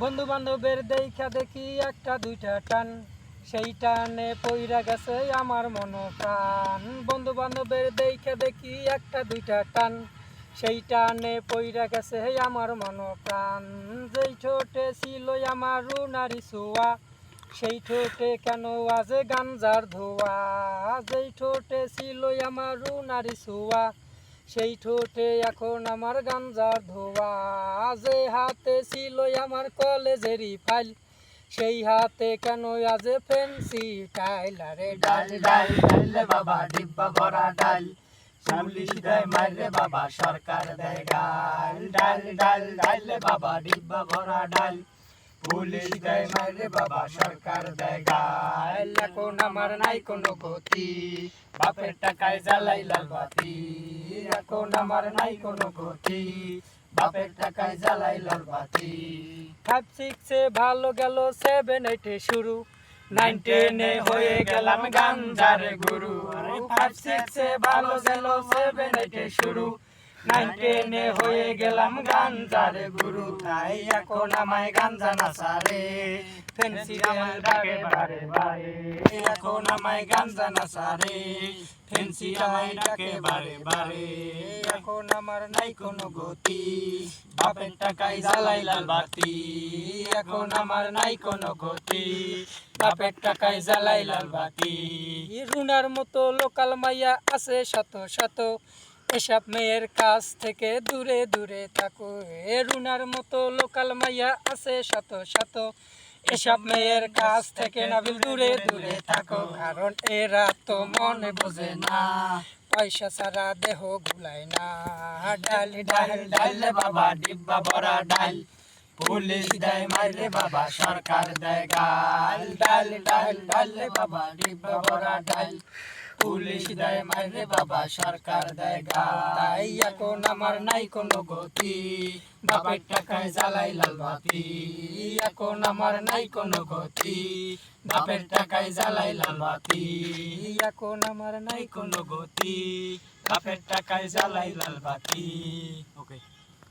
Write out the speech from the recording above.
বন্ধু বান্ধবের দেখা দেখি একটা দুইটা টান, সেই টানে পইরা গেছে আমার মন প্রাণ। বন্ধু বান্ধবের দেখা দেখি একটা দুইটা টান, সেই টানে পইরা গেছে আমার মন প্রাণ। যেই ঠোঁটে ছিল আমার রুনারি ছোঁয়া, সেই ঠোঁটে কেন আজ গাঞ্জার ধোয়া। যেই ঠোঁটে ছিল আমার রুনারি ছোঁয়া, সেই ঠোঁটে এখন আমার গাঞ্জার ধোয়া। যে হাতে ছিল আমার কলেজেরই ফাইল, সেই হাতে কেন আজ ফেন্সি টাইল। আরে ডাল ডাল ডাল বাবা ডিব্বা ভরা ডাল, পুলিশ দেয় মাইরে বাবা সরকার দেয় গাল। ডাল ডাল ডাল বাবা ডিব্বা ভরা ডাল, পুলিশ দেয় মাইরে বাবা সরকার দেয় গাল। এখন আমার নাই কোনো গতি, বাপের টাকায় জ্বালাই লাল বাতি। এখন আমার নাই কোনো গতি, বাপের টাকায় জ্বালাই লাল বাতি। 5, 6 ভালো গেল, 7, 8 শুরু, 9, 10 হয়ে গেলাম গাঞ্জার গুরু। 5, 6 ভালো গেল, 7, 8 শুরু, 9, 10 হয়ে গেলাম গাঞ্জার গুরু। তাই এখন আমায় গাঞ্জা না সারে, ফেন্সি আমায় ডাকে বারে বারে। এখন আমায় গাঞ্জা না সারে, ফেন্সি আমায় ডাকে বারে বারে। এখন আমার নাই কোনো গতি, বাপের টাকায় জ্বালাই লাল বাতি। এখন আমার নাই কোনো গতি, বাপের টাকায় জ্বালাই লাল বাতি। রুনার মতো লোকাল মাইয়া আছে শত শত, এসব মেয়ের কাছ থেকে দূরে দূরে থাকো। রুনার মতো লোকাল মাইয়া আছে শত শত, এসব মেয়ের কাছ থেকে নাবিল দূরে দূরে থাকো। কারণ এরা তো মনে বোঝে না, পয়সা ছাড়া দেহ গুলায় না। ডাল ডাল ডাল ডাল বাবা ডিব্বা ভরা ডাল, পুলিশ দেয় মাইরে বাবা সরকার দেয় গাল। ডাল ডাল ডাল বাবা ডিব্বা ভরা ডাল, পুলিশ দেয় মাইরে বাবা সরকার দেয় গাল। তাই এখন আমার নাই কোনো গতি, বাপের টাকায় জ্বালাই লাল বাতি। এখন আমার নাই কোনো গতি, বাপের টাকায় জ্বালাই লাল বাতি। এখন আমার নাই কোনো গতি, বাপের টাকায় জ্বালাই লাল বাতি। ওকে।